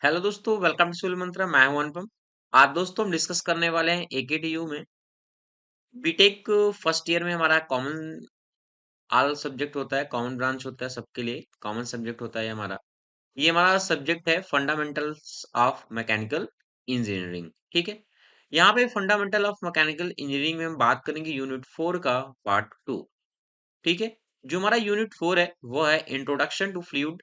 Hello दोस्तों, welcome to सूर्य मंत्र। मैं हूं अनुपम। आज दोस्तों हम डिस्कस करने वाले हैं एकेटीयू में बीटेक फर्स्ट ईयर में हमारा कॉमन ऑल सब्जेक्ट होता है, कॉमन ब्रांच होता है, सबके लिए कॉमन सब्जेक्ट होता है ये हमारा सब्जेक्ट है फंडामेंटल्स ऑफ मैकेनिकल इंजीनियरिंग। ठीक है। यहाँ पे फंडामेंटल ऑफ मैकेनिकल इंजीनियरिंग में हम बात करेंगे यूनिट 4 का पार्ट 2। ठीक है। जो हमारा यूनिट 4 है वो है introduction to fluid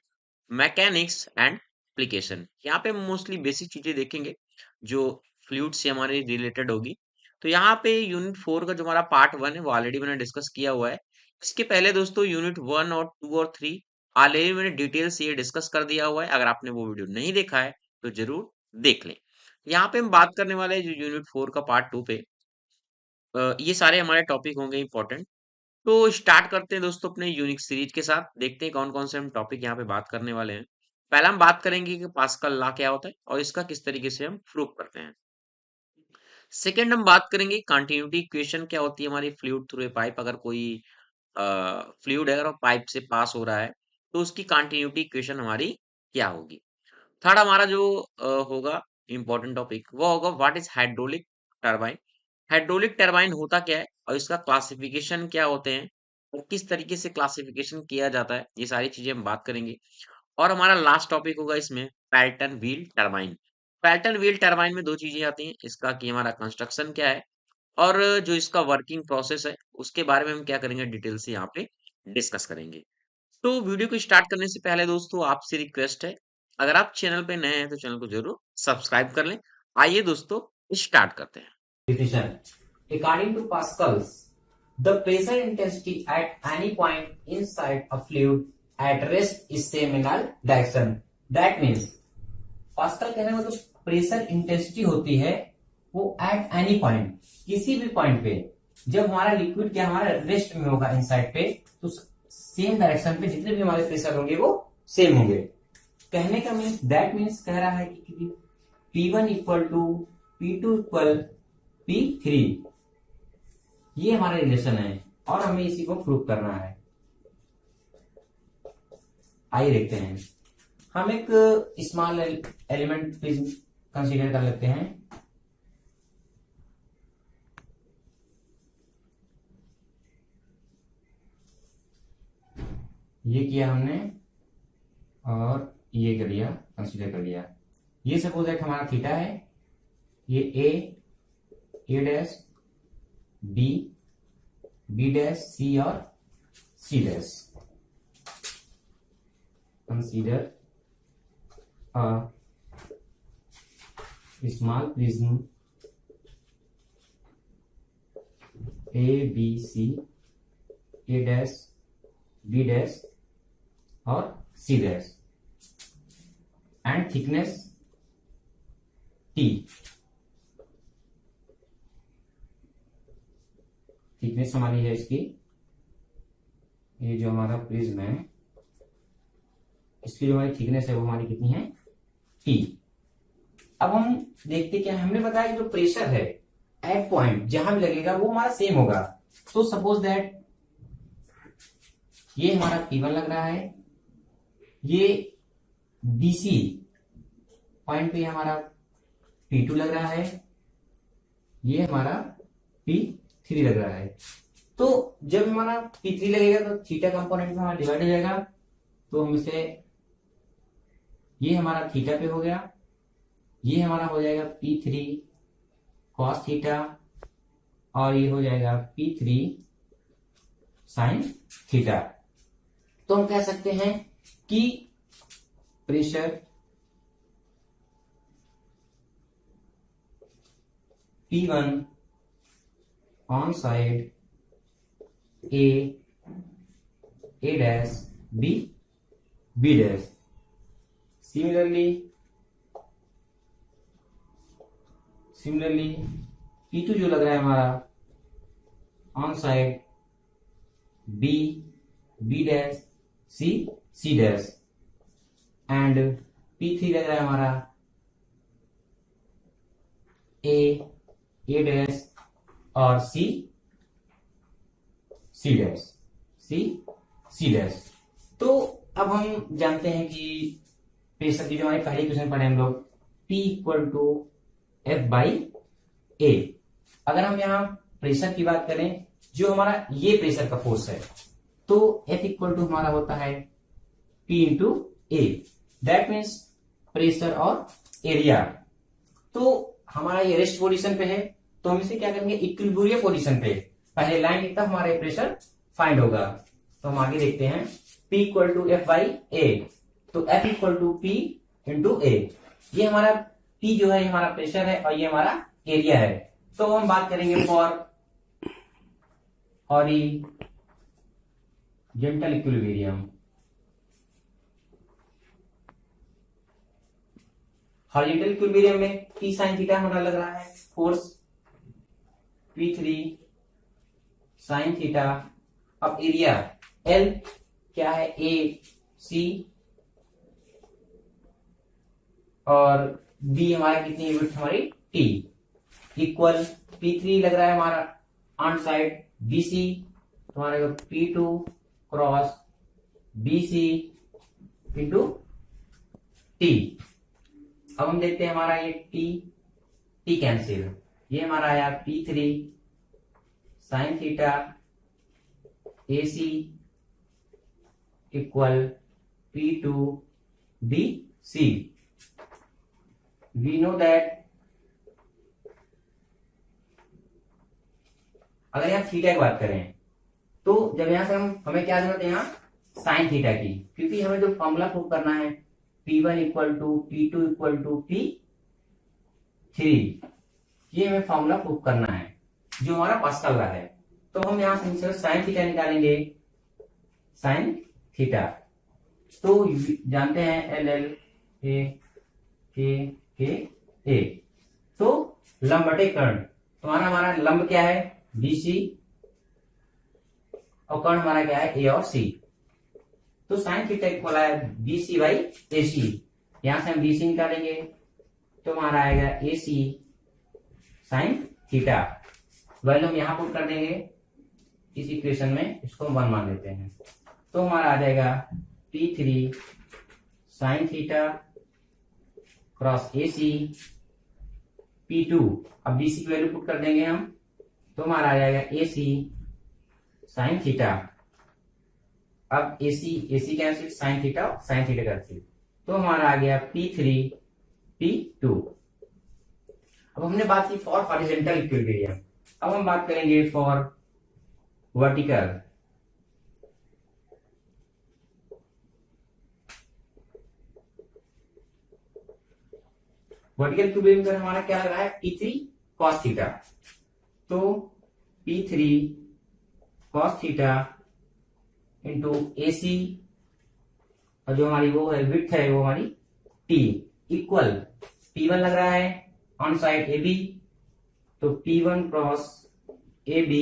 mechanics and application. यहाँ पे मोस्टली बेसिक चीजें देखेंगे जो फ्लूइड से हमारे रिलेटेड होगी। तो यहाँ पे यूनिट 4 का जो हमारा पार्ट 1 है वो ऑलरेडी मैंने डिस्कस किया हुआ है। इसके पहले दोस्तों यूनिट 1 और 2 और 3 ऑलरेडी मैंने डिटेल से ये डिस्कस कर दिया हुआ है। अगर आपने वो वीडियो नहीं देखा है तो जरूर देख लें। यहाँ पे हम बात करने वाले हैं जो यूनिट 4 का पार्ट 2 पे ये सारे हमारे टॉपिक होंगे इंपॉर्टेंट। तो स्टार्ट करते हैं दोस्तों अपने यूनिक सीरीज के साथ। देखते हैं कौन कौन से हम टॉपिक यहाँ पे बात करने वाले हैं। पहला हम बात करेंगे कि पास्कल लॉ क्या होता है और इसका किस तरीके से हम प्रूव करते हैं। सेकंड हम बात करेंगे कंटिन्यूटी इक्वेशन क्या होती है हमारी फ्लूइड थ्रू ए पाइप। अगर कोई फ्लूइड है और पाइप से पास हो रहा है तो उसकी कंटिन्यूटी इक्वेशन हमारी क्या होगी। थर्ड हमारा जो होगा इम्पोर्टेंट टॉपिक वो होगा what is hydraulic turbine. Hydraulic turbine होता क्या है और इसका क्लासिफिकेशन क्या होते हैं और किस तरीके से क्लासिफिकेशन किया जाता है, ये सारी चीजें हम बात करेंगे। और हमारा लास्ट टॉपिक होगा इसमें पैल्टन व्हील टरबाइन। पैल्टन व्हील टरबाइन में दो चीजें आती हैं, इसका कि हमारा कंस्ट्रक्शन क्या है और जो इसका वर्किंग प्रोसेस है उसके बारे में हम क्या करेंगे डिटेल से यहाँ पे डिस्कस करेंगे। तो वीडियो को स्टार्ट करने से पहले दोस्तों आपसे रिक्वेस्ट है, अगर आप चैनल पे नए हैं तो चैनल को जरूर सब्सक्राइब कर लें। आइए दोस्तों स्टार्ट करते हैं। Definition. According to Pascal's, the pressure intensity at any point inside a fluid at rest is same in all direction. That means pascal कहने का मतलब प्रेशर इंटेंसिटी होती है वो एट एनी पॉइंट, किसी भी पॉइंट पे जब हमारा लिक्विड क्या हमारा रेस्ट में होगा इनसाइड पे, तो सेम डायरेक्शन पे जितने भी हमारे प्रेशर होंगे वो सेम होंगे। कहने का मीन्स दैट मीन्स कह रहा है कि P1 equal to P2 equal P3, ये हमारा रिलेशन है और हमें इसी को प्रूव करना है। आइए देखते हैं। हम एक स्मॉल एलिमेंट प्लीज कंसीडर कर लेते हैं। ये किया हमने और ये कर लिया, कंसीडर कर लिया। ये सपोज दैट हमारा थीटा है, ये A dash B, B dash C और C dash. Consider a small prism A, B, C, A dash, B dash और C dash and thickness T। Thickness हमारी है इसकी, ये जो हमारा प्रिज्म है इसकी जो हमारी थिकनेस है वो हमारी कितनी है T। अब हम देखते क्या हमने बताया कि जो प्रेशर है एट पॉइंट जहां भी लगेगा वो हमारा सेम होगा। तो सपोज दैट ये हमारा P1 लग रहा है, ये BC पॉइंट पे हमारा P2 लग रहा है, ये हमारा P3 लग रहा है। तो जब हमारा P3 लगेगा तो थीटा कंपोनेंट में हमारा डिवाइड हो जाएगा। तो हम इसे, ये हमारा थीटा पे हो गया, ये हमारा हो जाएगा P3 cos थीटा और ये हो जाएगा P3 sin थीटा। तो हम कह सकते हैं कि pressure P1 on side A dash B, B dash. Similarly P2 जो लग रहा है हमारा on side B, B dash C, C dash and P3 लग रहा है हमारा A डैश और C, C डैश। तो अब हम जानते हैं कि प्रेशर की जो हमारे पहले क्वेश्चन पढ़े हम लोग, P equal to F by A. अगर हम यहाँ प्रेशर की बात करें, जो हमारा ये प्रेशर का फोर्स है, तो F इक्वल टू हमारा होता है P into A. That means pressure और एरिया। तो हमारा ये रेस्ट पोजीशन पे है, तो हम इसे क्या करेंगे, इक्विलिब्रियम पोजीशन पे पहले लाइन कितना हमारा प्रेशर फाइंड होगा। तो हम आगे देखते हैं, P equal to F by A, तो F equal to P into A. ये हमारा P जो है हमारा प्रेशर है और ये हमारा एरिया है। तो हम बात करेंगे for horizontal equilibrium. Horizontal equilibrium में P sin थीटा हमारा लग रहा है फोर्स, P3 sin थीटा। अब एरिया L क्या है, ए सी, और बी हमारा कितनी यूनिट हमारी टी, इक्वल P3 लग रहा है हमारा ऑन साइड BC, तो हमारा P2 cross BC into T. अब हम देखते हैं हमारा ये टी कैंसिल, ये हमारा आया P3 sine theta AC equal P2 BC। We know that अगर यहाँ थीटा की बात करें, तो जब यहां से हमें क्या जरूरत है, यहाँ साइन थीटा की, क्योंकि हमें जो फॉर्मूला प्रूव करना है P1 equal to P2 equal to P3, ये हमें फॉर्मूला प्रूव करना है जो हमारा पास्कल का है। तो हम यहां से साइन थीटा निकालेंगे, साइन थीटा। तो जानते हैं एल एल के ए, तो लंब बटे कर्ण, तो हमारा लंब क्या है BC और कर्ण हमारा क्या है A और C। तो साइन थीटा इक्वल है BC बाई AC। यहां से हम BC निकालेंगे तो हमारा आएगा AC साइन थीटा। वैल्यू हम यहां पुट कर देंगे इस इक्वेशन में, इसको हम 1 मान लेते हैं। तो हमारा आ जाएगा P3 sine theta cross AC P2, अब BC की वैल्यू पुट कर देंगे हम, तो हमारा आ जाएगा AC साइन थीटा। अब AC cancel, sine theta cancel, तो हमारा आ गया P3 P2। अब हमने बात की फॉर हॉरिजॉन्टल इक्विलिब्रियम, अब हम बात करेंगे फॉर वर्टिकल। वर्टिकल इक्विलिब्रियम में हमारा क्या लग रहा है P3 cos थीटा, तो P3 cos theta into AC, और जो हमारी वो है विड्थ है वो हमारी T, इक्वल P1 लग रहा है ऑन साइड AB, तो P1 cross AB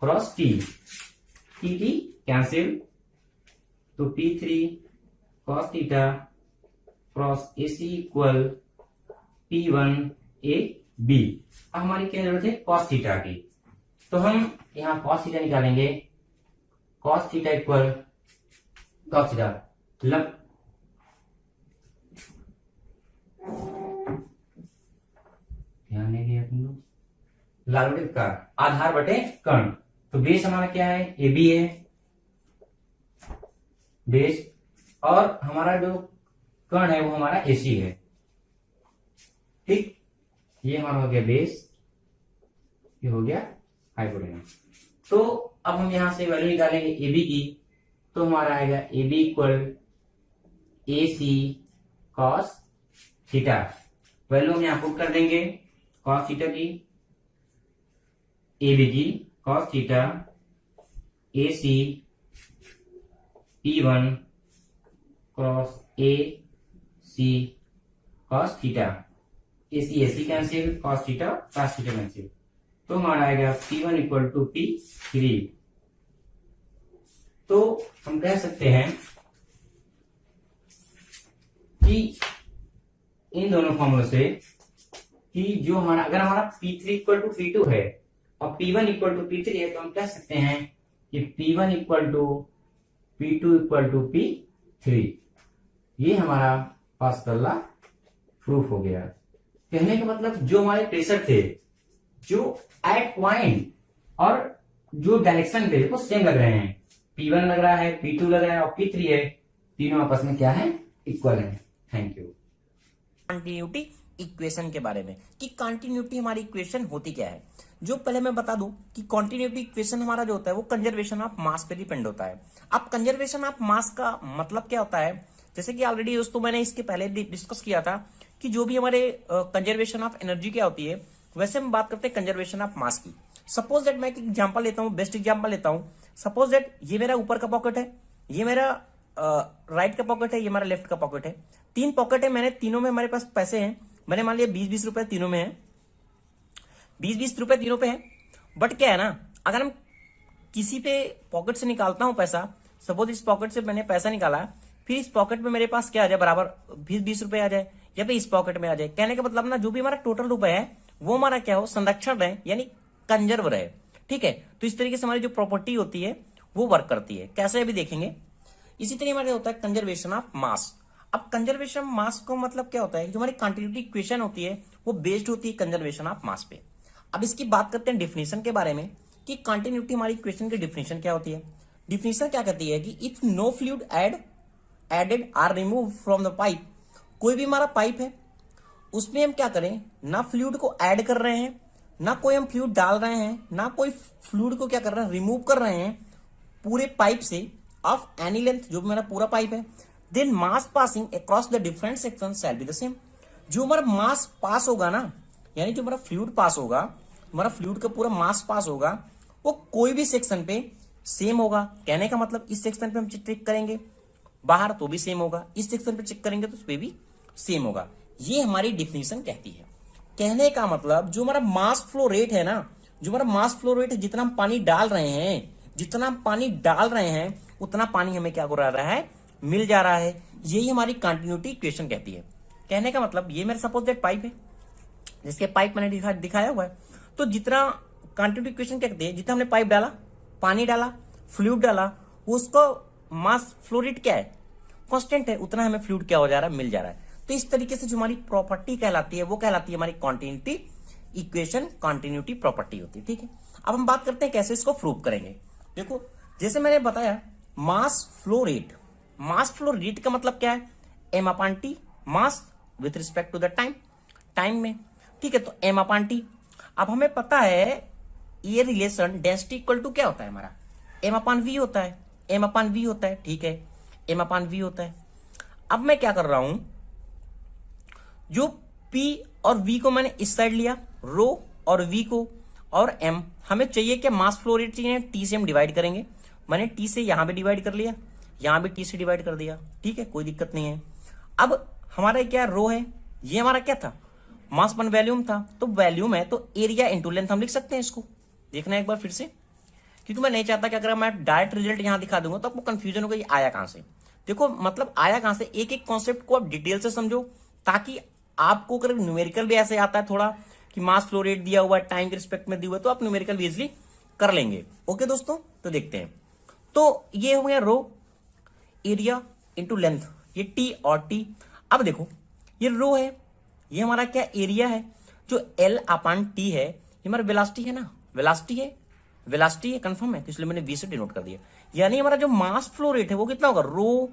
cross T cancel, तो P3 cos theta cross AC equal P1 AB। अब हमारी क्या जरूरत है cos थीटा की, तो हम यहाँ cos थीटा निकालेंगे। cos theta equal cos theta ध्यान नहीं दिया तुम लोग, लाल का आधार बटे कर्ण, तो बेस हमारा क्या है AB है बेस, और हमारा जो कर्ण है वो हमारा AC है। ठीक, ये हमारा हो गया बेस, ये हो गया हाइपोटेनस। तो अब हम यहां से वैल्यू निकालेंगे AB की, तो हमारा आएगा AB equal AC cos theta. Value हम यहां पुट कर देंगे cos थीटा की, AB की cos theta, AC P1 cross AC cos theta, AC cancel, cos theta cancel, तो हमारा आएगा P1 इक्वल टू P3। तो हम कह सकते हैं कि इन दोनों फॉर्मूलों से कि जो हमारा, अगर हमारा P3 इक्वल टू P2 है और P1 इक्वल टू P3 है, तो हम कह सकते हैं कि P1 equal to P2 equal to P3। ये हमारा पास्कल ला प्रूफ हो गया। कहने का मतलब जो हमारे प्रेशर थे, जो एट पॉइंट और जो डायरेक्शन पे वो सेम लग रहे हैं, P1 लग रहा है, P2 लग रहा है और P3 है, तीनों आपस में क्या है, इक्वल है। Thank you. कंटिन्यूटी इक्वेशन के बारे में कि कंटिन्यूटी हमारी इक्वेशन होती क्या है। जो पहले मैं बता दूं कि कंटिन्यूटी इक्वेशन हमारा जो होता है वो कंजर्वेशन ऑफ मास पे डिपेंड होता है। अब कंजर्वेशन ऑफ मास का मतलब क्या होता है, जैसे कि ऑलरेडी दोस्तों मैंने इसके पहले डिस्कस किया था कि जो भी हमारे कंजर्वेशन ऑफ एनर्जी क्या होती है, वैसे हम बात करते हैं कंजर्वेशन ऑफ मास की। सपोज दैट मैं एक एग्जांपल लेता हूं, बेस्ट एग्जांपल लेता हूं। सपोज दैट ये मेरा ऊपर का पॉकेट है, ये मेरा राइट का पॉकेट है, ये मेरा लेफ्ट का पॉकेट है। 3 पॉकेट है, मैंने तीनों में हमारे पास पैसे हैं। मैंने मान लिया 20-20 रुपए तीनों में है, 20-20 रुपए तीनों पे है। बट क्या है ना, अगर हम किसी पे पॉकेट से निकालता हूं पैसा, सपोज इस पॉकेट से मैंने पैसा निकाला, फिर इस पॉकेट में मेरे पास क्या आ जाए, बराबर 20-20 रुपए आ जाए, या फिर इस पॉकेट में आ जाए। कहने का मतलब ना, जो भी हमारा टोटल रुपए है वो हमारा क्या हो, संरक्षण रहे, यानी कंजर्व रहे। ठीक है, तो इस तरीके से हमारी जो प्रॉपर्टी होती है वो वर्क करती है। कैसे अभी देखेंगे। इसी तरह हमारे होता है कंजर्वेशन ऑफ मास। अब कंजर्वेशन ऑफ मास को मतलब क्या होता है, जो हमारी कंटिन्यूटी इक्वेशन होती है वो बेस्ड होती है कंजर्वेशन ऑफ मास पे। अब इसकी बात करते हैं डिफिनेशन के बारे में कि कंटिन्यूटी हमारी इक्वेशन की डिफिनेशन क्या होती है। डिफिनेशन क्या कहती है कि if no fluid added or remove from the pipe, कोई भी हमारा पाइप है उसमें हम क्या करें, ना फ्लूइड को ऐड कर रहे हैं, ना कोई हम फ्लूइड डाल रहे हैं, ना कोई फ्लूइड को क्या कर रहे हैं, रिमूव कर रहे हैं पूरे पाइप से ऑफ एनी लेंथ, जो भी मेरा पूरा पाइप है, then mass passing across the different section shall be the same. जो हमारा मास पास होगा ना, यानी जो हमारा फ्लूइड पास होगा, हमारा फ्लूइड का पूरा मास पास होगा, वो कोई भी सेक्शन पे सेम होगा। कहने का मतलब इस सेक्शन पे हम चेक करेंगे बाहर तो भी सेम होगा, इस सेक्शन पे चेक करेंगे तो उस पे भी सेम होगा। ये हमारी डिफिनेशन कहती है। कहने का मतलब जो हमारा मास फ्लो रेट है ना, जो हमारा मास फ्लो रेट है, जितना हम पानी डाल रहे हैं, जितना हम पानी डाल रहे हैं उतना पानी हमें क्या हो रहा है, मिल जा रहा है। यही हमारी कंटिन्यूटी इक्वेशन कहती है। कहने का मतलब ये मेरा सपोज दैट पाइप है, जिसके पाइप मैंने दिखाया हुआ है, तो जितना कंटिन्यूटी इक्वेशन क्या कहती है, जितना हमने पाइप डाला, पानी डाला, फ्लूइड डाला, उसको मास फ्लो रेट क्या है, कांस्टेंट है, उतना हमें फ्लूइड क्या हो जा रहा है, मिल जा रहा है। तो इस तरीके से जो हमारी प्रॉपर्टी कहलाती है वो कहलाती है हमारी कंटिन्यूटी इक्वेशन, कंटिन्यूटी प्रॉपर्टी होती है। ठीक है, अब हम बात करते हैं कैसे इसको प्रूव करेंगे। देखो, जैसे मैंने बताया mass flow rate, mass flow rate का मतलब क्या है, M upon T, mass with respect to the time, time में। ठीक है, तो एम अपॉन टी। अब हमें पता है ये रिलेशन डेंसिटी इक्वल टू क्या होता है हमारा, एम अपॉन वी होता है, एम अपॉन वी होता है। ठीक है, एम अपॉन वी होता है। अब मैं क्या कर रहा हूं, जो P और V को मैंने इस साइड लिया, रो और V को, और M हमें चाहिए क्या, मास फ्लो रेट चाहिए, T से हम डिवाइड करेंगे। मैंने T से यहां पे डिवाइड कर लिया, यहां भी T से डिवाइड कर दिया। ठीक है, कोई दिक्कत नहीं है। अब हमारा क्या रो है, ये हमारा क्या था, मास पर वॉल्यूम था, तो वॉल्यूम है तो एरिया इंटू लेंथ हम लिख सकते हैं। इसको देखना एक बार फिर से, क्योंकि मैं नहीं चाहता कि अगर मैं डायरेक्ट रिजल्ट यहां दिखा दूंगा तो आपको कंफ्यूजन होगा, ये आया कहां से। देखो मतलब आया कहां से, एक एक कॉन्सेप्ट को आप डिटेल से समझो, ताकि आपको अगर न्यूमेरिकल भी ऐसे आता है थोड़ा कि मास फ्लो रेट दिया हुआ है, टाइम के रिस्पेक्ट में दिया हुआ है, तो आप न्यूमेरिकल भी इजिली कर लेंगे। ओके दोस्तों, तो देखते हैं। तो ये हो गया रो, एरिया इंटू लेंथ, ये टी और टी। अब देखो ये रो है, ये हमारा क्या एरिया है, जो एल अपॉन टी है, ये हमारा वेलोसिटी है ना, वेलोसिटी है, वेलोसिटी है, कंफर्म है, तो इसलिए मैंने वी से डिनोट कर दिया। यानी हमारा जो मास फ्लो रेट है वो कितना होगा, रो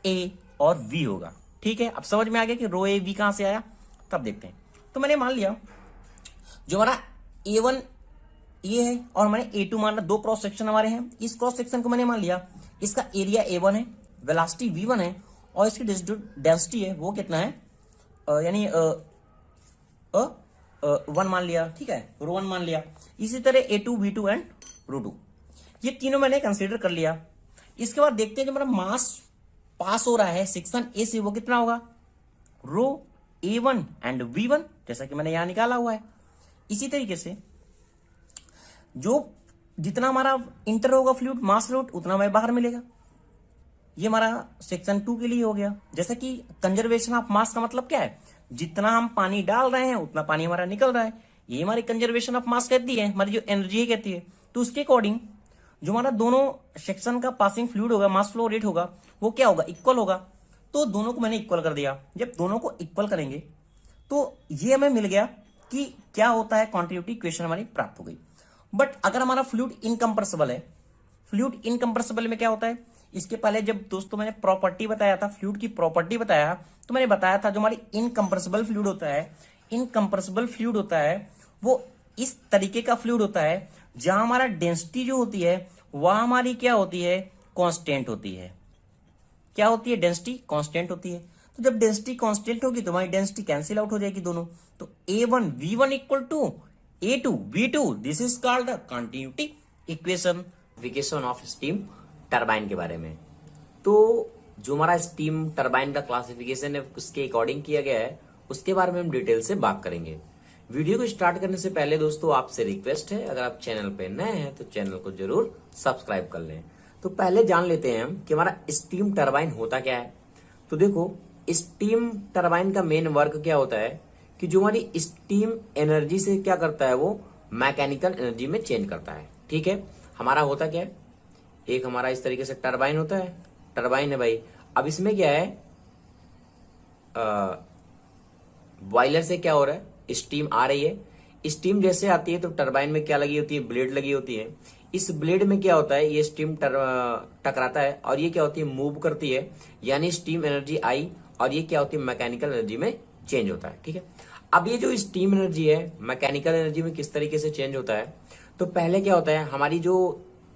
ए और वी होगा। ठीक है, अब समझ में आ गया कि रो ए वी कहां से आया। तब देखते हैं। तो मैंने मान लिया जो हमारा A1 ये है और हमारे A2 मान लिया, दो क्रॉस सेक्शन हमारे हैं। इस क्रॉस सेक्शन को मैंने मान लिया, इसका एरिया A1 है, वेलोसिटी V1 है, और इसकी डेंसिटी है वो कितना है, यानी 1 मान लिया। ठीक है, रो 1 मान लिया। इसी तरह A2, V2 एंड रो 2, ये तीनों मैंने कंसीडर कर लिया। इसके बाद देखते हैं जो हमारा मास पास हो रहा है सेक्शन ए से, वो कितना होगा, रो A1 एंड V1, जैसा कि मैंने यहां निकाला हुआ है। इसी तरीके से जो जितना हमारा इंटर होगा फ्लूइड मास फ्लूइड, उतना हमें बाहर मिलेगा। ये हमारा सेक्शन 2 के लिए हो गया। जैसा कि कंजर्वेशन ऑफ मास का मतलब क्या है, जितना हम पानी डाल रहे हैं उतना पानी हमारा निकल रहा है। ये हमारी कंजर्वेशन ऑफ मास कहती है, हमारी जो एनर्जी कहती है। तो उसके अकॉर्डिंग जो हमारा दोनों सेक्शन का पासिंग फ्लूइड होगा, मास फ्लो रेट होगा, वो क्या होगा, इक्वल होगा। तो दोनों को मैंने इक्वल कर दिया। जब दोनों को इक्वल करेंगे तो ये हमें मिल गया कि क्या होता है, कॉन्टिन्यूटी इक्वेशन हमारी प्राप्त हो गई। बट अगर हमारा फ्लूइड इनकंप्रेसिबल है, फ्लूइड इनकंप्रेसिबल में क्या होता है, इसके पहले जब दोस्तों मैंने प्रॉपर्टी बताया था, फ्लूइड की प्रॉपर्टी बताया, तो मैंने बताया था जो हमारी इनकंप्रेसिबल फ्लूइड होता है, इनकंप्रेसिबल फ्लूइड होता है वो इस तरीके का फ्लूइड होता है जहां हमारा डेंसिटी जो होती है वह हमारी क्या होती है, कांस्टेंट होती है। क्या होती है, डेंसिटी कांस्टेंट होती है। तो जब डेंसिटी कांस्टेंट होगी तो हमारी डेंसिटी कैंसिल आउट हो जाएगी दोनों। तो A1 V1 equal to A2 V2, this is called the continuity equation. Classification of steam turbine के बारे में, तो जो हमारा स्टीम टरबाइन का क्लासिफिकेशन है उसके अकॉर्डिंग किया गया है, उसके बारे में हम डिटेल से बात करेंगे। वीडियो को स्टार्ट करने से पहले दोस्तों आपसे रिक्वेस्ट है, अगर आप चैनल पे नए हैं तो चैनल को जरूर सब्सक्राइब कर लें। तो पहले जान लेते हैं हम कि हमारा स्टीम टरबाइन होता क्या है। तो देखो, स्टीम टरबाइन का मेन वर्क क्या होता है कि जो हमारी स्टीम एनर्जी से क्या करता है, वो मैकेनिकल एनर्जी में चेंज करता है। ठीक है, हमारा होता क्या है, एक हमारा इस तरीके से टरबाइन होता है, टरबाइन है भाई। अब इसमें क्या है, बॉयलर से क्या हो रहा है, स्टीम आ रही है। स्टीम जैसे आती है तो टरबाइन में क्या लगी होती है, ब्लेड लगी होती है। इस ब्लेड में क्या होता है, ये स्टीम टकराता है और ये क्या होती है, मूव करती है, यानी स्टीम एनर्जी आई और ये क्या होती है, मैकेनिकल एनर्जी में चेंज होता है। ठीक है, अब ये जो स्टीम एनर्जी है मैकेनिकल एनर्जी में किस तरीके से चेंज होता है, तो पहले क्या होता है, हमारी जो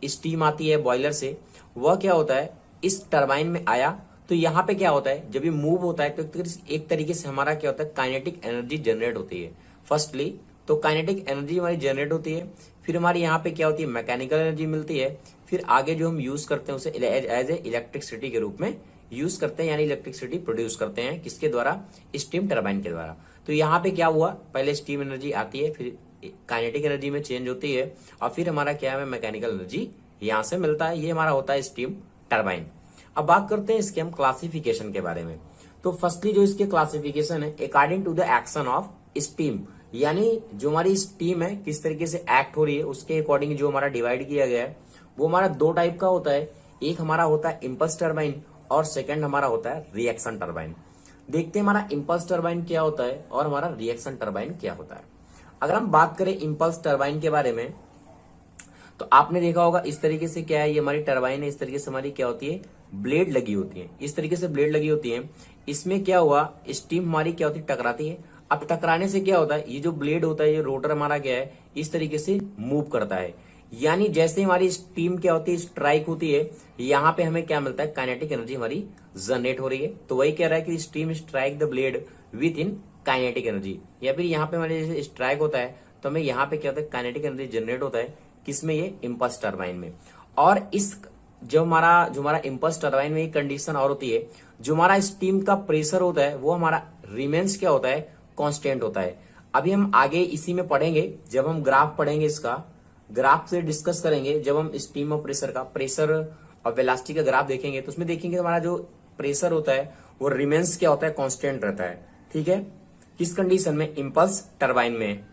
स्टीम आती है बॉयलर से, वह क्या होता है, इस टरबाइन में आया तो यहाँ पे क्या होता है, जब ये मूव होता है तो एक तरीके से हमारा क्या होता है, काइनेटिक एनर्जी जनरेट होती है। फर्स्टली तो काइनेटिक एनर्जी हमारी जनरेट होती है, फिर हमारी यहाँ पे क्या होती है, मैकेनिकल एनर्जी मिलती है, फिर आगे जो हम यूज करते हैं उसे एज ए इलेक्ट्रिसिटी के रूप में यूज करते हैं, यानी इलेक्ट्रिसिटी प्रोड्यूस करते हैं, किसके द्वारा, स्टीम टरबाइन के द्वारा। तो यहाँ पे क्या हुआ, पहले स्टीम एनर्जी आती है, फिर काइनेटिक एनर्जी में चेंज होती है और फिर हमारा क्या है, मैकेनिकल एनर्जी यहाँ से मिलता है। ये हमारा होता है स्टीम टरबाइन। अब बात करते हैं इसके हम क्लासिफिकेशन के बारे में। तो फर्स्टली जो इसके क्लासिफिकेशन है, according to the action of steam, यानी जो हमारी स्टीम है किस तरीके से एक्ट हो रही है उसके अकॉर्डिंग जो हमारा डिवाइड किया गया है, वो हमारा दो टाइप का होता है। एक हमारा होता है इम्पल्स टरबाइन और सेकंड हमारा होता है रिएक्शन टरबाइन। देखते हैं हमारा इम्पल्स टरबाइन क्या होता है और हमारा रिएक्शन टरबाइन क्या होता है। अगर हम बात करें इम्पल्स टरबाइन के बारे में, तो आपने देखा होगा इस तरीके से क्या है, ये हमारी टरबाइन है, इस तरीके से हमारी क्या होती है, ब्लेड लगी होती है, इस तरीके से ब्लेड लगी होती है। इसमें क्या हुआ, स्टीम हमारी क्या होती है, टकराती है। अब टकराने से क्या होता है, ये जो ब्लेड होता है, ये रोटर हमारा क्या है, इस तरीके से मूव करता है, यानी जैसे हमारी स्टीम क्या होती है, स्ट्राइक होती है, यहाँ पे हमें क्या मिलता है, काइनेटिक एनर्जी हमारी जनरेट हो रही है। तो वही कह रहा है कि steam strike the blade with in kinetic energy, या फिर यहाँ पे हमारे जैसे स्ट्राइक होता है तो हमें यहाँ पे क्या होता है, काइनेटिक एनर्जी जनरेट होता है, किसमें, ये इम्पल्स टरबाइन में। और इस जो हमारा इम्पल्स टरबाइन में एक कंडीशन और होती है, जो हमारा स्टीम का प्रेशर होता है वो हमारा रिमेन्स क्या होता है, कांस्टेंट होता है। अभी हम आगे इसी में पढ़ेंगे, जब हम ग्राफ पढ़ेंगे, इसका ग्राफ से डिस्कस करेंगे, जब हम स्टीम और प्रेशर का, प्रेशर और वेलोसिटी का ग्राफ देखेंगे तो उसमें देखेंगे हमारा जो प्रेशर होता है वो रिमेन्स क्या होता है, कांस्टेंट रहता है। ठीक है, किस कंडीशन में, इम्पल्स टरबाइन में।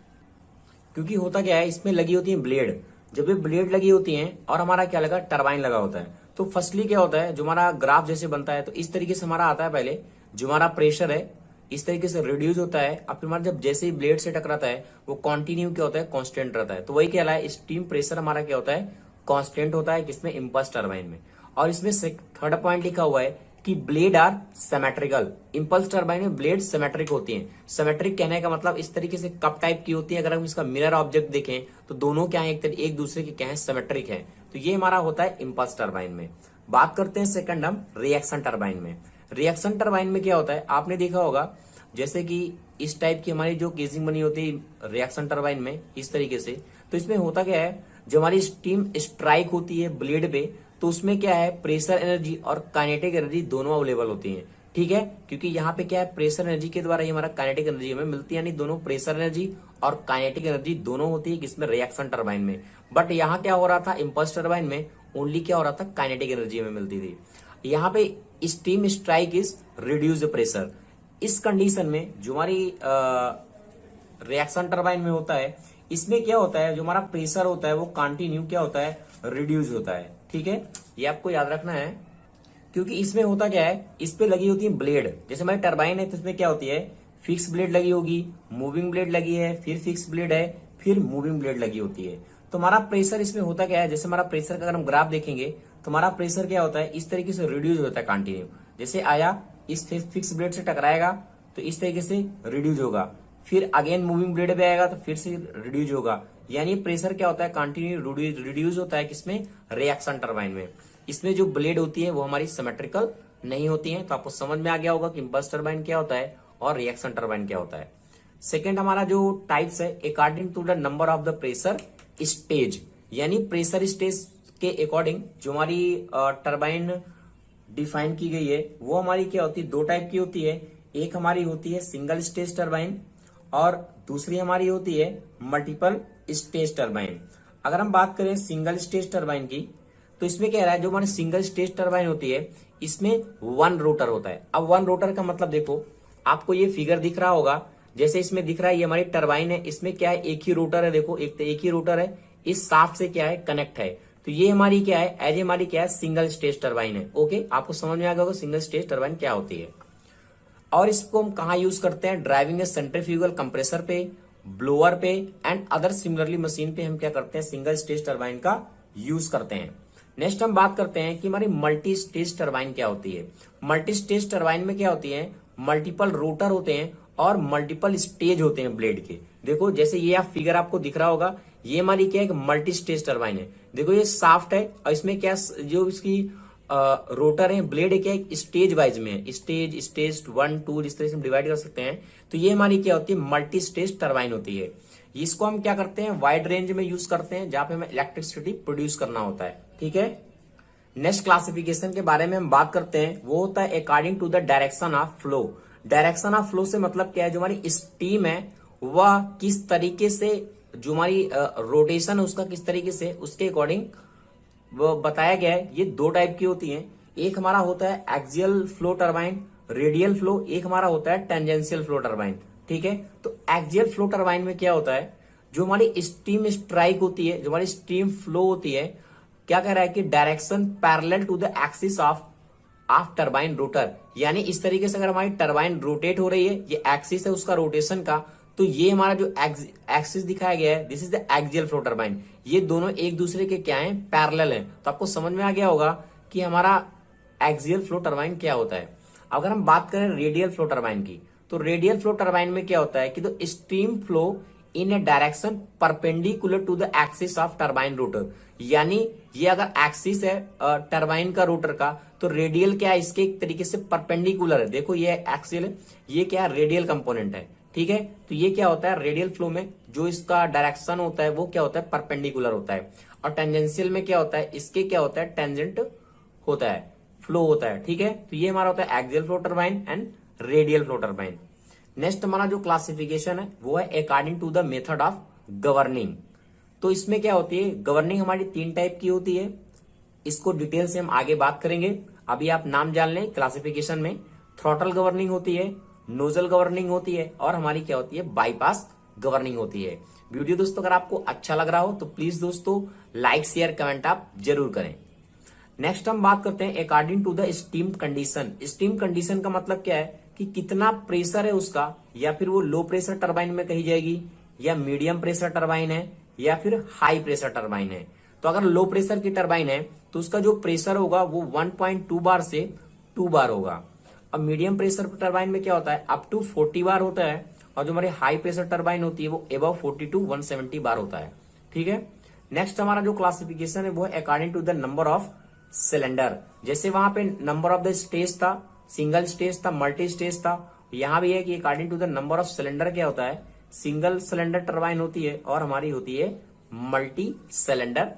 क्योंकि होता क्या है, इसमें लगी होती है ब्लेड, जब ये ब्लेड लगी होती हैं और हमारा क्या लगा, टरबाइन लगा होता है, तो फर्स्टली क्या होता है, जो हमारा ग्राफ जैसे बनता है तो इस तरीके से हमारा आता है, पहले जो हमारा प्रेशर है इस तरीके से रिड्यूस होता है, अब फिर हमारा जब जैसे ही ब्लेड से टकराता है वो कंटिन्यू क्या होता है, कांस्टेंट रहता है। तो वही क्या है, स्टीम प्रेशर हमारा क्या होता है, कांस्टेंट होता है, किसमें, इम्पल्स टरबाइन में। और इसमें थर्ड पॉइंट लिखा हुआ है कि blade are symmetrical. Impulse turbine में ब्लेड सिमेट्रिक होती हैं। सिमेट्रिक कहने का मतलब इस तरीके से कप टाइप की होती है। अगर हम इसका मिरर ऑब्जेक्ट देखें तो दोनों क्या है, एक दूसरे के क्या है, सिमेट्रिक है। तो ये हमारा होता है इम्पल्स टरबाइन में। बात करते हैं सेकंड हम रिएक्शन टरबाइन में। रिएक्शन टरबाइन में क्या होता है, आपने देखा होगा जैसे कि इस टाइप की हमारी जो केसिंग बनी होती है रिएक्शन टरबाइन में इस तरीके से, तो इसमें होता क्या है, जो हमारी स्टीम स्ट्राइक होती है ब्लेड पे तो उसमें क्या है, प्रेशर एनर्जी और काइनेटिक एनर्जी दोनों अवेलेबल होती हैं। ठीक है, क्योंकि यहाँ पे क्या है, प्रेशर एनर्जी के द्वारा ही हमारा काइनेटिक एनर्जी हमें मिलती है, यानी दोनों प्रेशर एनर्जी और काइनेटिक एनर्जी दोनों होती है, किसमें, रिएक्शन टरबाइन में। बट यहाँ क्या हो रहा था, इम्पल्स टरबाइन में ओनली क्या हो रहा था, काइनेटिक एनर्जी हमें मिलती थी। यहाँ पे steam strike is reduce pressure. इस कंडीशन में जो हमारी रिएक्शन टरबाइन में होता है, इसमें क्या होता है, जो हमारा प्रेशर होता है वो कंटिन्यू क्या होता है, रिड्यूस होता है। ठीक है, ये आपको याद रखना है, क्योंकि इसमें होता क्या है, इस पे लगी होती है ब्लेड। जैसे हमारी टरबाइन है तो इसमें क्या होती है, फिक्स ब्लेड लगी होगी, मूविंग ब्लेड लगी है, फिर फिक्स ब्लेड है, फिर मूविंग ब्लेड लगी होती है। तो हमारा प्रेशर इसमें होता क्या है, जैसे हमारा प्रेशर का अगर हम ग्राफ देखेंगे तो हमारा प्रेशर क्या होता है, इस तरीके से रिड्यूस होता है कंटिन्यू। जैसे आया, इस फिक्स ब्लेड से टकराएगा तो इस तरीके से रिड्यूस होगा, फिर अगेन मूविंग ब्लेड पे आएगा तो फिर से रिड्यूस होगा। यानी प्रेशर क्या होता है, कंटिन्यू रिड्यूस होता है किसमें, रिएक्शन टरबाइन में। इसमें जो ब्लेड होती है वो हमारी सिमेट्रिकल नहीं होती है। तो आपको समझ में आ गया होगा कि इंपल्स टरबाइन क्या होता है और रिएक्शन टरबाइन क्या होता है। सेकेंड हमारा जो टाइप्स है, according to the number of the pressure stage, यानी प्रेशर स्टेज के अकॉर्डिंग जो हमारी टरबाइन डिफाइन की गई है वो हमारी क्या होती है, दो टाइप की होती है। एक हमारी होती है सिंगल स्टेज टरबाइन और दूसरी हमारी होती है मल्टीपल स्टेज टरबाइन। अगर हम बात करें सिंगल स्टेज टरबाइन की, तो इसमें क्या रहा है, जो हमारी सिंगल स्टेज टरबाइन होती है इसमें वन रोटर होता है। अब वन रोटर का मतलब देखो, आपको ये फिगर दिख रहा होगा, जैसे इसमें दिख रहा है ये हमारी टरबाइन है, इसमें क्या है, एक ही रोटर है। देखो एक ही रोटर है, इस शाफ्ट से क्या है, कनेक्ट है। तो ये हमारी क्या है, एज हमारी क्या है, सिंगल स्टेज टरबाइन है। ओके, आपको समझ में आ गया होगा सिंगल स्टेज टरबाइन क्या होती है। और इसको हम कहा यूज करते हैं, ड्राइविंग सेंट्रीफ्यूगल कंप्रेसर पे, ब्लोअर पे एंड अदर सिमिलरली मशीन पे हम क्या करते हैं, सिंगल स्टेज टरबाइन का यूज करते हैं। नेक्स्ट हम बात करते हैं कि हमारी मल्टी स्टेज टरबाइन क्या होती है। मल्टी स्टेज टरबाइन में क्या होती है, मल्टीपल रोटर होते हैं और मल्टीपल स्टेज होते हैं ब्लेड के। देखो जैसे ये आप फिगर आपको दिख रहा होगा, ये हमारी क्या है, मल्टी स्टेज टरबाइन है। देखो ये शाफ्ट है और इसमें क्या जो इसकी रोटर है, ब्लेड है, क्या है, स्टेज वाइज में है, स्टेज 1 2 इस तरह से हम डिवाइड कर सकते हैं। तो ये हमारी क्या होती है, मल्टी स्टेज टरबाइन होती है। इसको हम क्या करते हैं, वाइड रेंज में यूज करते हैं जहां पे हमें इलेक्ट्रिसिटी प्रोड्यूस करना होता है। ठीक है, नेक्स्ट क्लासिफिकेशन के बारे में हम बात करते हैं, वो होता है according to the direction of flow. Direction of flow से मतलब क्या है, जो हमारी स्टीम है वह किस तरीके से, जो हमारी रोटेशन है उसका किस तरीके से, उसके अकॉर्डिंग वो बताया गया है। ये दो टाइप की होती हैं, एक हमारा होता है axial flow turbine, radial flow, एक हमारा होता है टेंजेंशियल फ्लो टरबाइन। ठीक है, तो एक्सियल फ्लो टरबाइन में क्या होता है, जो हमारी स्टीम स्ट्राइक होती है, जो हमारी स्टीम फ्लो होती है, क्या कह रहा है कि direction parallel to the axis of turbine rotor. यानी इस तरीके से अगर हमारी टरबाइन रोटेट हो रही है, ये एक्सिस है उसका रोटेशन का, तो ये हमारा जो एक्सिस दिखाया गया है, this is the axial flow turbine. ये दोनों एक दूसरे के क्या है, पैरेलल हैं। तो आपको समझ में आ गया होगा कि हमारा एक्सियल फ्लो टरबाइन क्या होता है। अगर हम बात करें रेडियल फ्लो टरबाइन की, तो रेडियल फ्लो टरबाइन में क्या होता है कि the steam flow in a direction perpendicular to the axis of turbine rotor. यानी ये अगर एक्सिस है टरबाइन का रोटर का, तो रेडियल क्या है, इसके एक तरीके से परपेंडिकुलर है। देखो ये एक्सियल है, ये क्या है, रेडियल कंपोनेंट है। ठीक है, तो ये क्या होता है, रेडियल फ्लो में जो इसका डायरेक्शन होता है वो क्या होता है, परपेंडिकुलर होता है। और टेंजेंशियल में क्या होता है, इसके क्या होता है, टेंजेंट होता है, फ्लो होता है। ठीक है, तो ये हमारा होता है axial flow turbine and radial flow turbine. Next हमारा जो क्लासिफिकेशन है वो है according to the method of governing. तो इसमें क्या होती है, गवर्निंग हमारी 3 टाइप की होती है। इसको डिटेल से हम आगे बात करेंगे, अभी आप नाम जान लें। क्लासिफिकेशन में थ्रॉटल गवर्निंग होती है, नोजल गवर्निंग होती है और हमारी क्या होती है, बाईपास गवर्निंग होती है। वीडियो दोस्तों अगर आपको अच्छा लग रहा हो तो प्लीज दोस्तों लाइक शेयर कमेंट आप जरूर करें। नेक्स्ट हम बात करते हैं according to the steam condition. Steam condition का मतलब क्या है कि कितना प्रेशर है उसका, या फिर वो लो प्रेशर टरबाइन में कही जाएगी, या मीडियम प्रेशर टरबाइन है, या फिर हाई प्रेशर टरबाइन है। तो अगर लो प्रेशर की टरबाइन है तो उसका जो प्रेशर होगा वो 1.2 बार से 2 बार होगा। अब मीडियम प्रेशर टरबाइन में क्या होता है, अप टू 40 बार होता है, और जो हमारी हाई प्रेशर टरबाइन होती है वो अबव 40 to 170 बार होता है। ठीक है, नेक्स्ट हमारा जो क्लासिफिकेशन है वो है according to the number of cylinder. जैसे वहां पे नंबर ऑफ द स्टेज था, सिंगल स्टेज था, मल्टी स्टेज था, यहां भी है कि according to the number of cylinder क्या होता है, सिंगल सिलेंडर टरबाइन होती है और हमारी होती है मल्टी सिलेंडर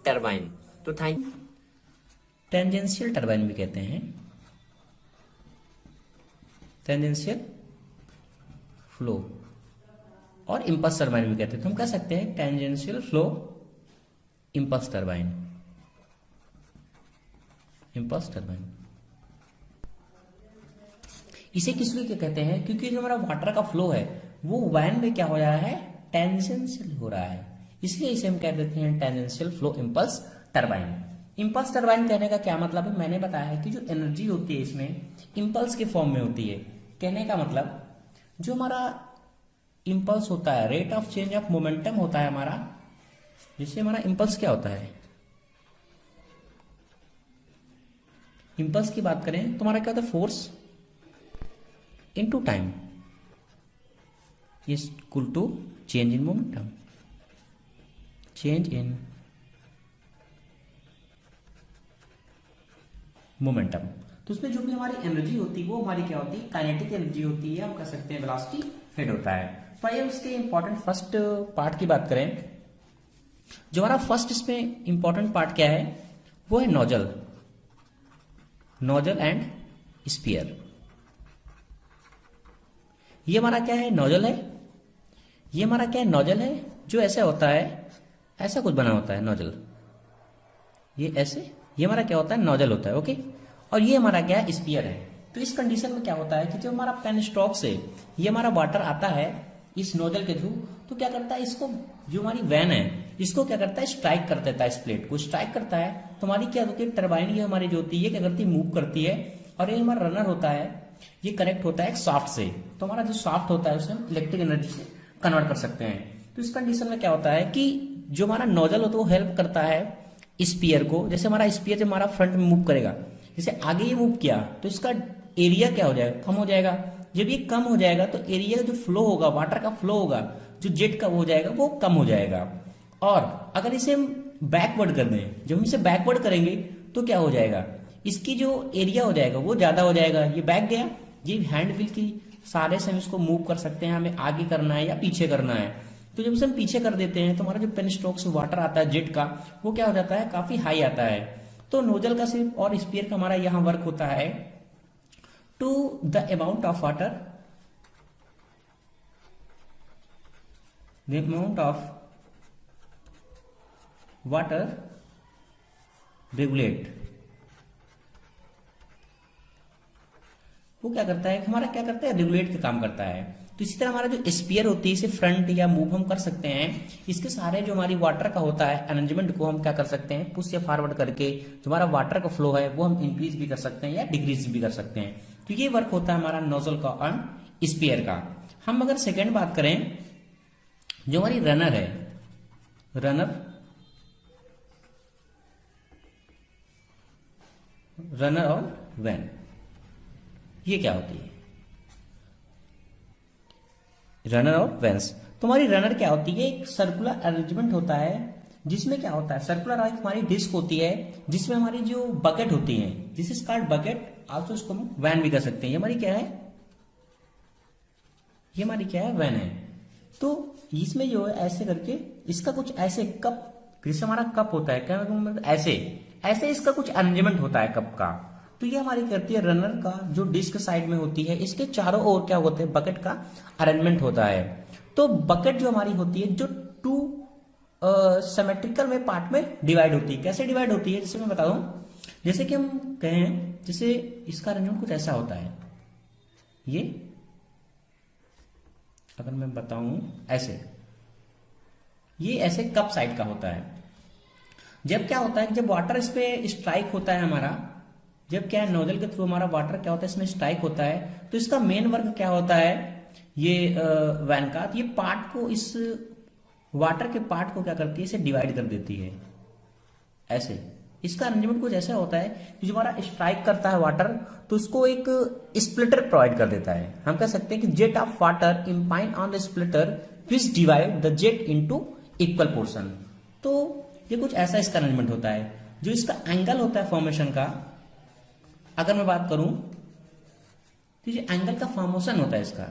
टरबाइन। तो थैंक। टेंजेंशियल टरबाइन भी कहते हैं, टेंजेंशियल फ्लो, और इंपल्स टरबाइन भी कहते हैं। तो हम कह सकते हैं tangential flow impulse turbine, impulse turbine. इसे किस लिए क्या कहते हैं, क्योंकि जो हमारा वाटर का फ्लो है वो वैन में क्या हो रहा है, टेंजेंशियल हो रहा है, इसलिए इसे हम कह देते हैं tangential flow impulse turbine. Impulse turbine कहने का क्या मतलब है, मैंने बताया है कि जो एनर्जी होती है इसमें इम्पल्स के फॉर्म में होती है। कहने का मतलब जो हमारा इम्पल्स होता है, rate of change of momentum होता है हमारा, जिससे हमारा इम्पल्स क्या होता है, इम्पल्स की बात करें तो हमारा क्या होता है, force into time is equal to change in momentum, change in momentum. तो उसमें जो भी हमारी एनर्जी होती है वो हमारी क्या होती है, काइनेटिक एनर्जी होती है, हम कह सकते हैं वेलोसिटी हेड होता है। तो आइए उसके इंपॉर्टेंट फर्स्ट पार्ट की बात करें। जो हमारा फर्स्ट इसमें इंपॉर्टेंट पार्ट क्या है, वो है नोजल, नोजल एंड स्पीयर। ये हमारा क्या है, नोजल है। ये हमारा क्या है, नोजल है, जो ऐसे होता है, ऐसा कुछ बना होता है नोजल, ये ऐसे, ये हमारा क्या होता है, नोजल होता है, ओके। और ये हमारा क्या है, स्पीयर है। तो इस कंडीशन में क्या होता है कि जो हमारा पेन स्टॉक से ये हमारा वाटर आता है इस नोजल के थ्रू, तो क्या करता है, इसको जो हमारी वैन है इसको क्या करता है, स्ट्राइक कर देता है, इस प्लेट को स्ट्राइक करता है। तो हमारी क्या होती है, टरबाइन ये हमारी जो होती है क्या करती है, मूव करती है। और ये हमारा रनर होता है, ये कनेक्ट होता है एक शाफ्ट से। तो हमारा जो शाफ्ट होता है उसे हम इलेक्ट्रिक एनर्जी से कन्वर्ट कर सकते हैं। तो इस कंडीशन में क्या होता है कि जो हमारा नोजल होता है वो हेल्प करता है स्पीयर को। जैसे हमारा स्पीयर जब हमारा फ्रंट में मूव करेगा, जैसे आगे ये मूव किया तो इसका एरिया क्या हो जाएगा, कम हो जाएगा। जब ये कम हो जाएगा तो एरिया का जो फ्लो होगा, वाटर का फ्लो होगा, जो जेट का हो जाएगा वो कम हो जाएगा। और अगर इसे हम बैकवर्ड कर दें, जब हम इसे बैकवर्ड करेंगे तो क्या हो जाएगा, इसकी जो एरिया हो जाएगा वो ज्यादा हो जाएगा। ये बैक गया, ये हैंड व्हील की सारे से हम इसको मूव कर सकते हैं, हमें आगे करना है या पीछे करना है। तो जब इसे हम पीछे कर देते हैं तो हमारा जो पेन स्ट्रोक से वाटर आता है जेट का, वो क्या हो जाता है, काफी हाई आता है। तो नोजल का सिर्फ और स्पीयर का हमारा यहां वर्क होता है to the amount of water, the amount of water regulate. वो क्या करता है, हमारा क्या करता है, रेगुलेट का काम करता है। तो इसी तरह हमारा जो स्पीयर होती है इसे फ्रंट या मूव हम कर सकते हैं। इसके सारे जो हमारी वाटर का होता है अरेंजमेंट को हम क्या कर सकते हैं, पुश या फॉरवर्ड करके जो हमारा वाटर का फ्लो है वो हम इंक्रीज भी कर सकते हैं या डिक्रीज भी कर सकते हैं। तो ये वर्क होता है हमारा नोजल का और स्पीयर का। हम अगर सेकेंड बात करें, जो हमारी रनर है, रनर रनर और वैन, ये क्या होती है, रनर और वैन्स। तो हमारी रनर क्या होती है, एक सर्कुलर अरेंजमेंट होता है जिसमें क्या होता है, सर्कुलर हमारी डिस्क होती है जिसमें हमारी जो बकेट होती है, this is called bucket, also इसको हम वैन भी कर सकते हैं। ये हमारी क्या है, ये हमारी क्या है, वैन है। तो इसमें जो है ऐसे करके इसका कुछ ऐसे कप, जैसे हमारा कप होता है क्या, मतलब ऐसे ऐसे इसका कुछ अरेंजमेंट होता है कप का। तो ये हमारी करती है रनर का जो डिस्क साइड में होती है, इसके चारों ओर क्या होते हैं, बकेट का अरेंजमेंट होता है। तो बकेट जो हमारी होती है जो टू सिमेट्रिकल में पार्ट में डिवाइड होती है। कैसे डिवाइड होती है, जैसे मैं बता दूं, जैसे कि हम कहें, जैसे इसका अरेंजमेंट कुछ ऐसा होता है, ये अगर मैं बताऊं ऐसे, ये ऐसे कप साइड का होता है। जब क्या होता है कि जब वाटर इस पे स्ट्राइक होता है हमारा, जब क्या है नोजल के थ्रू हमारा वाटर क्या होता है इसमें स्ट्राइक होता है, तो इसका मेन वर्क क्या होता है, ये वैन का, तो ये पार्ट को, इस वाटर के पार्ट को क्या करती है, इसे डिवाइड कर देती है ऐसे। इसका अरेंजमेंट कुछ ऐसा होता है कि जो हमारा स्ट्राइक करता है वाटर, तो उसको एक स्प्लिटर प्रोवाइड कर देता है। हम कह सकते हैं कि jet of water impinge on the splitter which divide the jet into equal portion. तो ये कुछ ऐसा इसका अरेंजमेंट होता है। जो इसका एंगल होता है फॉर्मेशन का, अगर मैं बात करूं तो ये एंगल का फॉर्मेशन होता है इसका,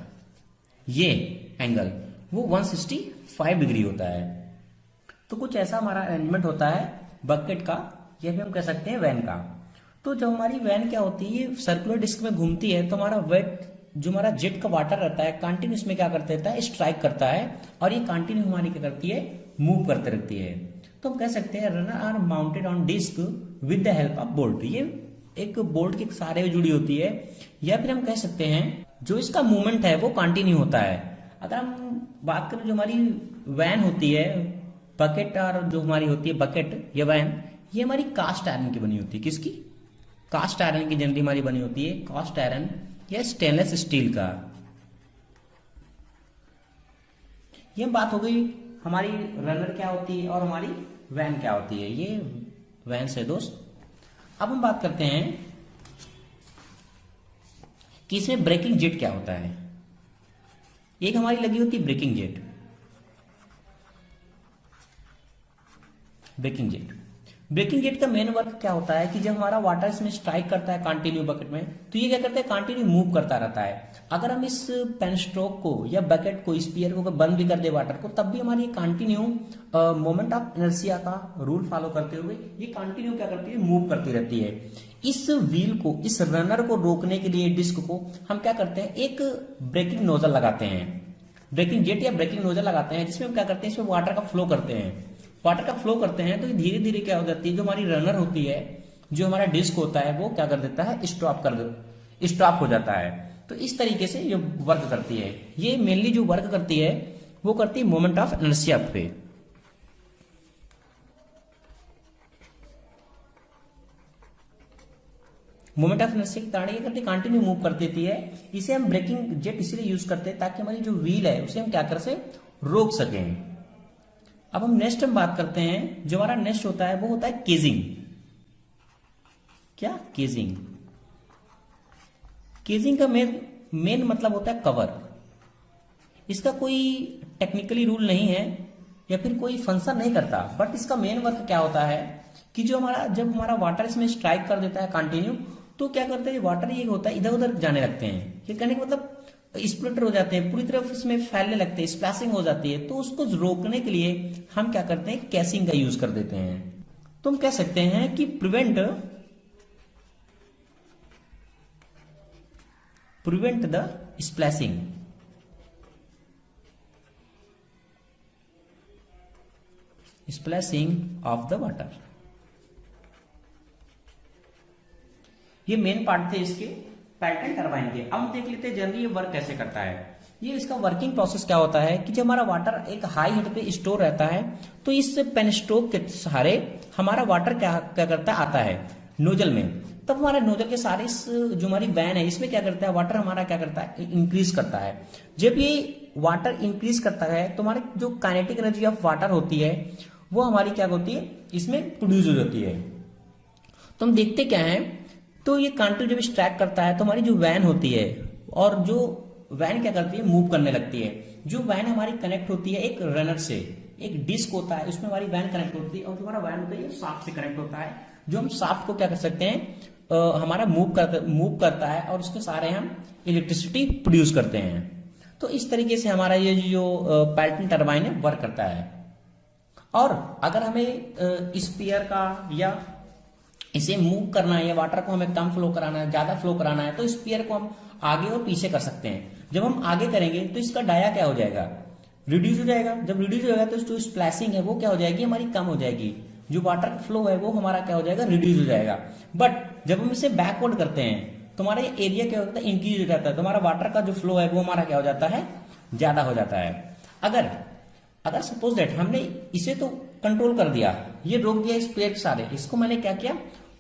ये एंगल वो 165 डिग्री होता है। तो कुछ ऐसा हमारा अरेंजमेंट होता है बकेट का, ये भी हम कह सकते हैं वैन का। तो जब हमारी वैन क्या होती है, ये सर्कुलर डिस्क में घूमती है, तो हमारा वेट जो हमारा जेट का वाटर रहता है कंटिन्यूस में क्या करते रहता है, स्ट्राइक करता है, और ये कंटिन्यू हमारी क्या करती है, मूव करते रहती है। तो हम कह सकते हैं runner are mounted on disc with the help of bolt. ये एक बोल्ट के सहारे जुड़ी होती है, या फिर हम कह सकते हैं जो इसका मूवमेंट है वो कंटिन्यू होता है। अगर हम बात करें जो हमारी वैन होती है, बकेट और जो हमारी होती है बकेट या वैन, ये हमारी कास्ट आयरन की बनी होती है। किसकी? कास्ट आयरन की जनरली हमारी बनी होती है, कास्ट आयरन या स्टेनलेस स्टील का। ये बात हो गई हमारी रनर क्या होती है और हमारी वैन क्या होती है। ये वैन से दोस्त। अब हम बात करते हैं कि इसमें ब्रेकिंग जेट क्या होता है। एक हमारी लगी होती है braking jet. Braking jet braking jet का मेन वर्क क्या होता है कि जब हमारा वाटर इसमें स्ट्राइक करता है कंटिन्यू बकेट में, तो ये क्या करता है, कंटिन्यू मूव करता रहता है। अगर हम इस पेन स्ट्रोक को या बकेट को, स्पीयर को बंद भी कर दे वाटर को, तब भी हमारी कंटिन्यू मोमेंट ऑफ इनर्शिया का रूल फॉलो करते हुए ये कंटिन्यू क्या करती है, मूव करती रहती है। इस व्हील को, इस रनर को रोकने के लिए डिस्क को हम क्या करते हैं, एक ब्रेकिंग नोजल लगाते हैं, ब्रेकिंग जेट या ब्रेकिंग नोजल लगाते हैं, जिसमें हम क्या करते हैं, इसमें वाटर का फ्लो करते हैं। वाटर का फ्लो करते हैं तो धीरे धीरे क्या हो जाती है, जो हमारी रनर होती है, जो हमारा डिस्क होता है, वो क्या कर देता है, स्टॉप हो जाता है। तो इस तरीके से ये वर्क करती है। ये मेनली जो वर्क करती है वो करती है मोमेंट ऑफ इनर्शिया पे। मोमेंट ऑफ इनर्शिया के कारण ये करती, कंटिन्यू मूव कर देती है। इसे हम ब्रेकिंग जेट इसलिए यूज करते हैं ताकि हमारी जो व्हील है उसे हम क्या कर से रोक सकें। अब हम नेक्स्ट हम बात करते हैं, जो हमारा नेक्स्ट होता है वो होता है केजिंग। क्या? केजिंग। केजिंग का मेन मतलब होता है कवर। इसका कोई टेक्निकली रूल नहीं है या फिर कोई फंक्शन नहीं करता, बट इसका मेन वर्क क्या होता है कि जब हमारा वाटर इसमें स्ट्राइक कर देता है कंटिन्यू, तो क्या करते हैं, वाटर ये होता है इधर उधर जाने लगते हैं। ये कहने का मतलब स्प्लिटर हो जाते हैं, पूरी तरफ इसमें फैलने लगते हैं, स्प्लैशिंग हो जाती है। तो उसको रोकने के लिए हम क्या करते हैं, कैसिंग का यूज कर देते हैं। तो हम कह सकते हैं कि prevent the splashing. Splashing of the water. ये मेन पार्ट थे इसके पेल्टन टरबाइन के। अब हम देख लेते हैं जनरली ये वर्क कैसे करता है। ये इसका वर्किंग प्रोसेस क्या होता है कि जब हमारा वाटर एक हाई हेड पे स्टोर रहता है, तो इस पेन स्ट्रोक के सहारे हमारा वाटर क्या करता है, आता है नोजल में। तब हमारे नोजल के सारे इस जो हमारी वैन है इसमें क्या करता है, वाटर हमारा क्या करता है, इंक्रीज करता है। जब ये वाटर इंक्रीज करता है तो हमारी जो काइनेटिक एनर्जी ऑफ वाटर होती है वो हमारी क्या होती है, इसमें प्रोड्यूस हो जाती है। तो हम देखते क्या है, तो ये कंटिन्यू जब स्ट्रैक करता है तो हमारी जो वैन होती है, और जो वैन क्या करती है, मूव करने लगती है। जो वैन हमारी कनेक्ट होती है एक रनर से, एक डिस्क होता है उसमें हमारी वैन कनेक्ट होती है, और जो हमारा वैन होता है ये शाफ्ट से कनेक्ट होता है। जो हम शाफ्ट को क्या कर सकते हैं, हमारा मूव करता है और उसके सारे हम इलेक्ट्रिसिटी प्रोड्यूस करते हैं। तो इस तरीके से हमारा ये जो पेल्टन टरबाइन है वर्क करता है। और अगर हमें स्पीयर का या इसे मूव करना है या वाटर को हमें कम फ्लो कराना है, ज्यादा फ्लो कराना है, तो स्पीयर को हम आगे और पीछे कर सकते हैं। जब हम आगे करेंगे तो इसका डाया क्या हो जाएगा, रिड्यूस हो जाएगा। जब रिड्यूस हो जाएगा तो जो स्प्लैशिंग है वो क्या हो जाएगी, हमारी कम हो जाएगी। जो वाटर फ्लो है वो हमारा क्या हो जाएगा, रिड्यूस हो जाएगा। बट जब हम इसे बैकवर्ड करते हैं तो हमारा एरिया क्या होता है, इंक्रीज हो जाता है। तो हमारा वाटर का जो फ्लो है वो हमारा क्या हो जाता है, ज्यादा हो जाता है। अगर सपोज दैट हमने इसे तो कंट्रोल कर दिया, ये रोक दिया, स्पीयर सारे, इसको मैंने क्या किया,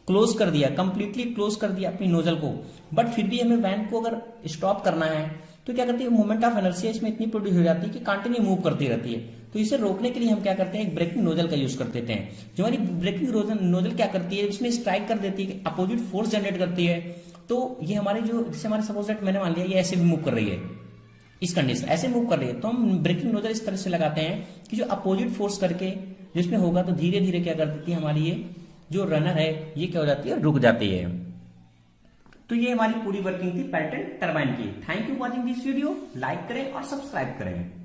क्लोज कर दिया, कंप्लीटली क्लोज कर दिया अपनी नोजल को, बट फिर भी हमें वैन को अगर स्टॉप करना है तो क्या करती है, मोमेंट ऑफ इनर्शिया इसमें इतनी प्रोड्यूस हो जाती है कि कंटिन्यू मूव करती रहती है। तो इसे रोकने के लिए हम क्या करते हैं, एक ब्रेकिंग नोजल का यूज कर देते हैं। जो हमारी ब्रेकिंग नोजल क्या करती है, इसमें स्ट्राइक कर देती है, अपोजिट फोर्स जनरेट करती है। तो ये हमारे जो, जैसे हमारे सपोज दैट मैंने मान लिया ये ऐसे भी मूव कर रही है, इस कंडीशन ऐसे मूव कर रही है, तो हम ब्रेकिंग नोजल इस तरह से लगाते हैं कि जो अपोजिट फोर्स करके जिसमें होगा तो धीरे धीरे क्या कर देती है, हमारी ये जो रनर है ये क्या हो जाती है, रुक जाती है। तो ये हमारी पूरी वर्किंग थी पेल्टन टरबाइन की। Thank you watching this video. Like करें और सब्सक्राइब करें।